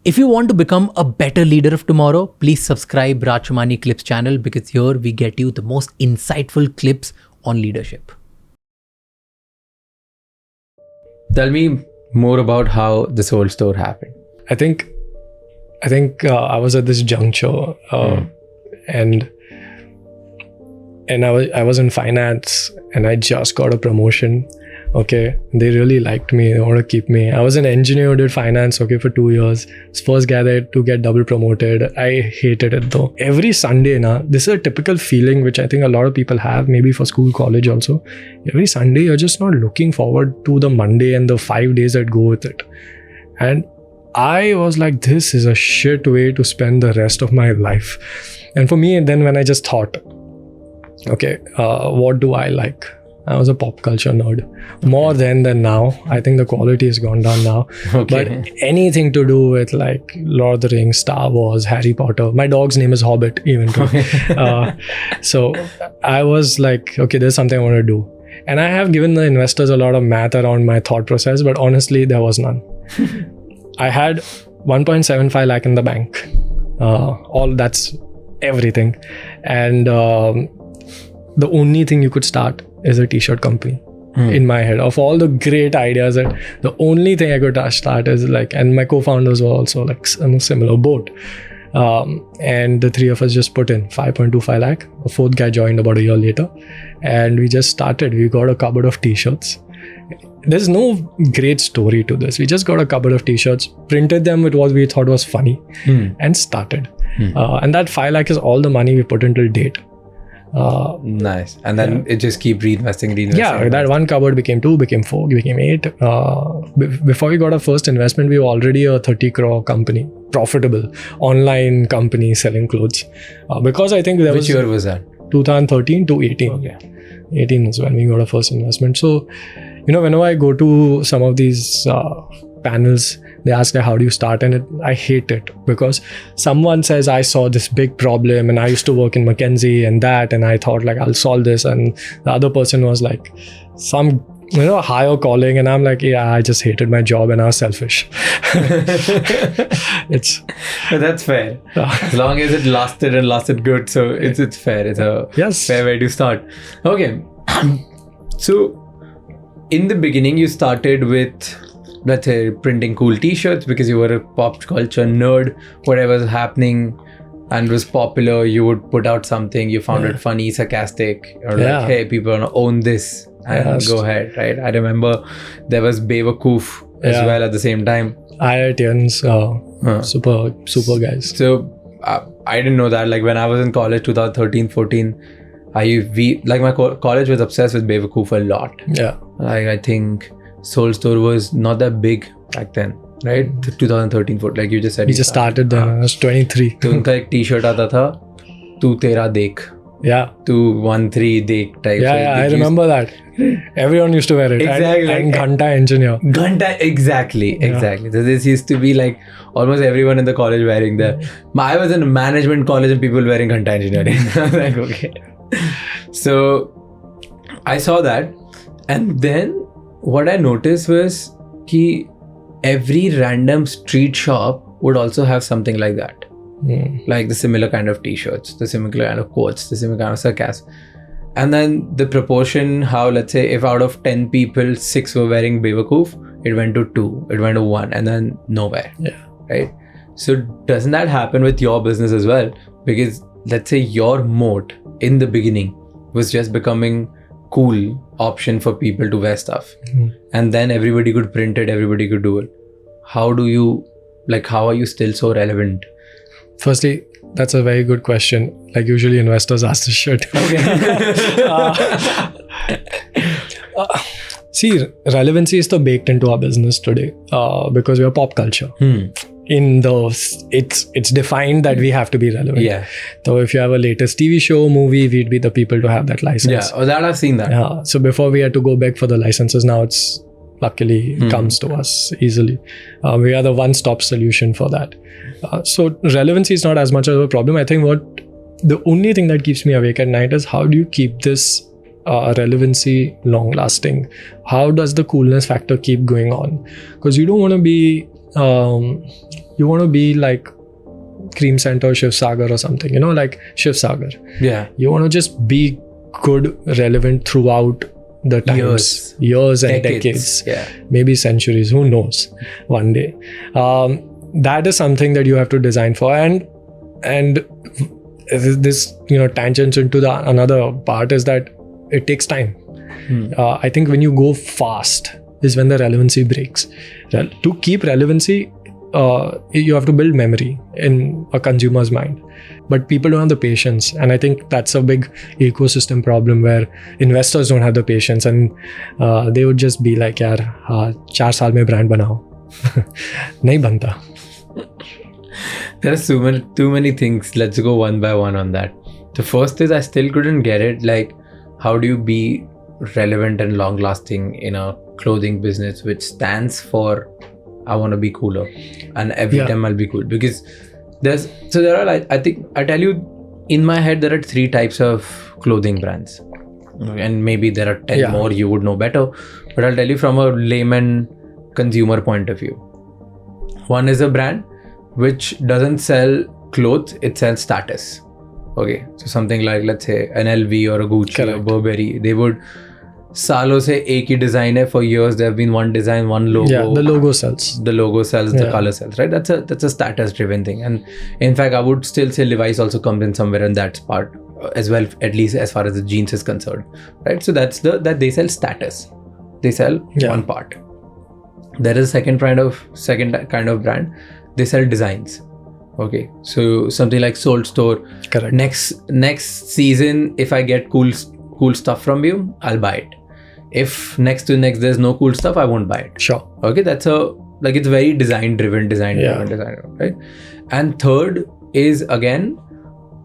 If you want to become a better leader of tomorrow, please subscribe Raj Shamani Clips channel, because here we get you the most insightful clips on leadership. Tell me more about how this whole store happened. I think I was at this juncture and I was in finance and I just got a promotion. Okay, they really liked me. They want to keep me. I was an engineer who did finance, for 2 years. First guy to get double promoted. I hated it though. Every Sunday, this is a typical feeling which I think a lot of people have, maybe for school, college also. Every Sunday, you're just not looking forward to the Monday and the 5 days that go with it. And I was like, this is a shit way to spend the rest of my life. And for me, then when I just thought, okay, what do I like? I was a pop culture nerd. More then than now. I think the quality has gone down now. Okay. But anything to do with like Lord of the Rings, Star Wars, Harry Potter. My dog's name is Hobbit even. So I was like, okay, there's something I want to do. And I have given the investors a lot of math around my thought process, but honestly, there was none. I had 1.75 lakh in the bank. All that's everything. And the only thing you could start is a t-shirt company in my head. Of all the great ideas, that the only thing I could start is like, and my co-founders were also like in a similar boat. And the three of us just put in 5.25 lakh. A fourth guy joined about a year later. And we just started. We got a cupboard of t-shirts. There's no great story to this. We just got a cupboard of t-shirts, printed them with what we thought was funny and started. And that 5 lakh is all the money we put in till date. Nice. And then it just keep reinvesting. Yeah, that one cupboard became 2, became 4, became 8. Before we got our first investment, we were already a 30 crore company, profitable online company selling clothes. Because I think there Which year was that? 2013 to 18. Okay. 18 is when we got our first investment. So, whenever I go to some of these panels, they ask how do you start, and I hate it because someone says I saw this big problem and I used to work in McKinsey and I thought like I'll solve this, and the other person was like some higher calling, and I'm like, yeah, I just hated my job and I was selfish. That's fair. As long as it lasted good, so it's fair. It's a fair way to start. Okay. So in the beginning you started with, let's say, printing cool t-shirts because you were a pop culture nerd. Whatever was happening and was popular, you would put out something you found it funny, sarcastic, or like, hey, people want to own this and go ahead, right? I remember there was Bewakoof as well at the same time. IITians, super guys. So I didn't know that. Like when I was in college, 2013-14, my college was obsessed with Bewakoof a lot. Yeah. Like I think Soul Store was not that big back then, right? 2013-14, like you just said. We just started then. I was 23. तो उनका एक t-shirt आता था, तू तेरा देख. Yeah. 213 देख type. Yeah, I remember that. Everyone used to wear it. Exactly. And Ghanta engineer. Ghanta, exactly. So this used to be like almost everyone in the college wearing that. I was in a management college and people wearing Ghanta engineering. I was like, okay. So I saw that, and then what I noticed was that every random street shop would also have something like that. Like the similar kind of t-shirts, the similar kind of quotes, the similar kind of sarcasm. And then the proportion, how, let's say, if out of 10 people, 6 were wearing Bewakoof, it went to 2, it went to 1, and then nowhere. Yeah. Right? So doesn't that happen with your business as well? Because let's say your moat in the beginning was just becoming cool option for people to wear stuff, and then everybody could print it, everybody could do it. How are you still so relevant? Firstly, that's a very good question. Like usually investors ask this shit. See, relevancy is baked into our business today because we are pop culture. It's defined that we have to be relevant. Yeah. So if you have a latest TV show, movie, we'd be the people to have that license. Yeah, that I've seen that. Yeah. So before we had to go beg for the licenses, now it's luckily comes to us easily. We are the one-stop solution for that. So relevancy is not as much of a problem. I think the only thing that keeps me awake at night is how do you keep this relevancy long lasting? How does the coolness factor keep going on? Because you don't want to be you want to be like Cream Center, Shiv Sagar or something, like Shiv Sagar. Yeah. You want to just be good, relevant throughout the times, years and decades, maybe centuries, who knows, one day. That is something that you have to design for. And this, tangents into the another part is that it takes time. I think when you go fast is when the relevancy breaks. To keep relevancy, you have to build memory in a consumer's mind. But people don't have the patience. And I think that's a big ecosystem problem where investors don't have the patience, and they would just be like, yaar, 4 saal mein brand banao. Nahi banta. There are too many things. Let's go one by one on that. The first is I still couldn't get it. Like, how do you be relevant and long lasting in a clothing business which stands for I want to be cooler, and every time I'll be cool? Because there are like, I think I tell you, in my head there are 3 types of clothing brands, and maybe there are 10 more you would know better, but I'll tell you from a layman consumer point of view. One is a brand which doesn't sell clothes, it sells status. Okay, so something like, let's say an LV or a Gucci or Burberry, they would सालों से एक ही design है. For years there have been one design, one logo. Yeah, the logo sells. The logo sells, the color sells, right? That's a status driven thing. And in fact, I would still say Levi's also comes in somewhere in that part as well, at least as far as the jeans is concerned, right? So that they sell status. They sell one part. There is a second kind of brand. They sell designs. Okay, so something like Sold Store. Correct. Next season, if I get cool stuff from you, I'll buy it. If next there's no cool stuff, I won't buy it. Sure. Okay, that's it's very design driven, right? And third is again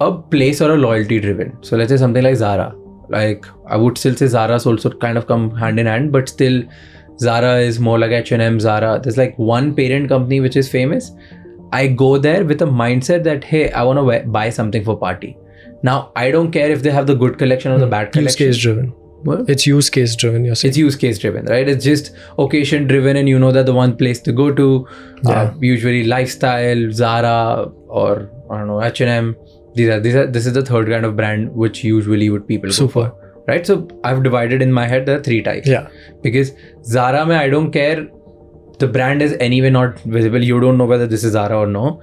a place or a loyalty driven. So let's say something like Zara. Like I would still say Zara also kind of come hand in hand, but still Zara is more like H&M, Zara. There's like one parent company which is famous. I go there with a mindset that, hey, I want to buy something for party. Now, I don't care if they have the good collection or the bad collection. Use case driven. What? It's use case driven, you're saying. It's use case driven, right? It's just occasion driven, and you know that the one place to go to, usually lifestyle, Zara, or I don't know, H&M. This is the third kind of brand which usually would people go for. Right? So I've divided in my head, there are 3 types. Yeah. Because Zara, I don't care. The brand is anyway not visible. You don't know whether this is Zara or no.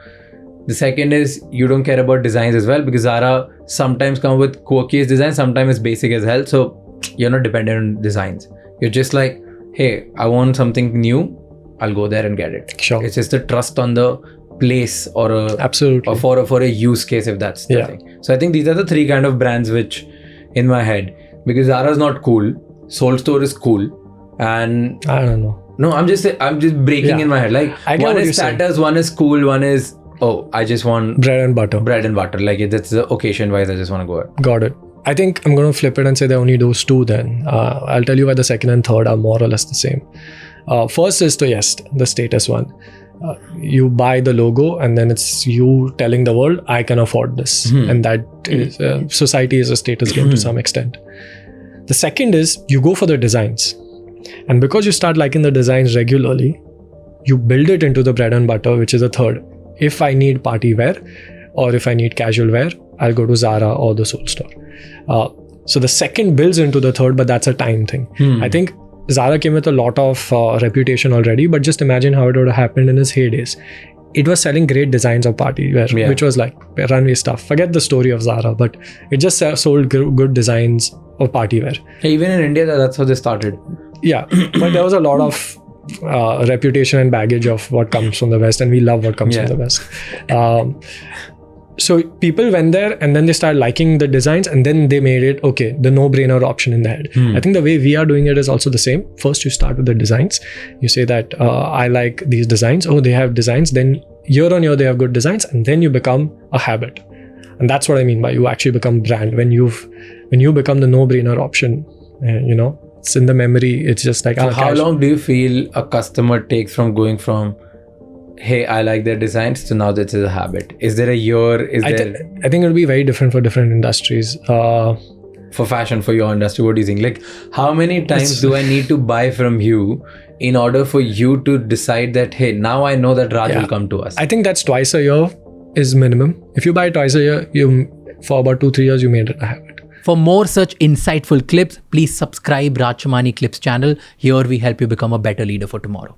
The second is you don't care about designs as well, because Zara sometimes come with quirky designs, sometimes it's basic as hell. So you're not dependent on designs. You're just like, hey, I want something new. I'll go there and get it. Sure. It's just a trust on the place or absolutely or for a use case, if that's the thing. So I think these are the 3 kind of brands which in my head, because Zara is not cool, Soul Store is cool, and I don't know. No, I'm just breaking in my head. Like one is status, one is cool, one is I just want bread and butter. Like that's the occasion wise. I just want to go out. Got it. I think I'm going to flip it and say there are only those 2 then. I'll tell you why the second and third are more or less the same. First is the status one. You buy the logo and then it's you telling the world, I can afford this. And that is society is a status game to some extent. The second is you go for the designs. And because you start liking the designs regularly, you build it into the bread and butter, which is a third. If I need party wear or if I need casual wear, I'll go to Zara or the Soul Store. So the second builds into the third, but that's a time thing. I think Zara came with a lot of reputation already, but just imagine how it would have happened in its heydays. It was selling great designs of party wear, which was like runway stuff. Forget the story of Zara, but it just sold good designs of party wear. Even in India, that's how they started. Yeah, but there was a lot of reputation and baggage of what comes from the West, and we love what comes from the West. So people went there and then they started liking the designs, and then they made it, the no-brainer option in the head. I think the way we are doing it is also the same. First, you start with the designs. You say that I like these designs. Oh, they have designs. Then year on year, they have good designs, and then you become a habit. And that's what I mean by you actually become brand. When you become the no-brainer option, it's in the memory. It's just like, so how long do you feel a customer takes from going from, hey, I like their designs, to now this is a habit? Is there a year? I think it'll be very different for different industries. for fashion, for your industry? What do you think? Like, how many times do I need to buy from you in order for you to decide that, hey, now I know that Raj will come to us? I think that's twice a year is minimum. If you buy twice a year, for about 2-3 years, you made it a habit. For more such insightful clips, please subscribe Raj Shamani Clips channel. Here we help you become a better leader for tomorrow.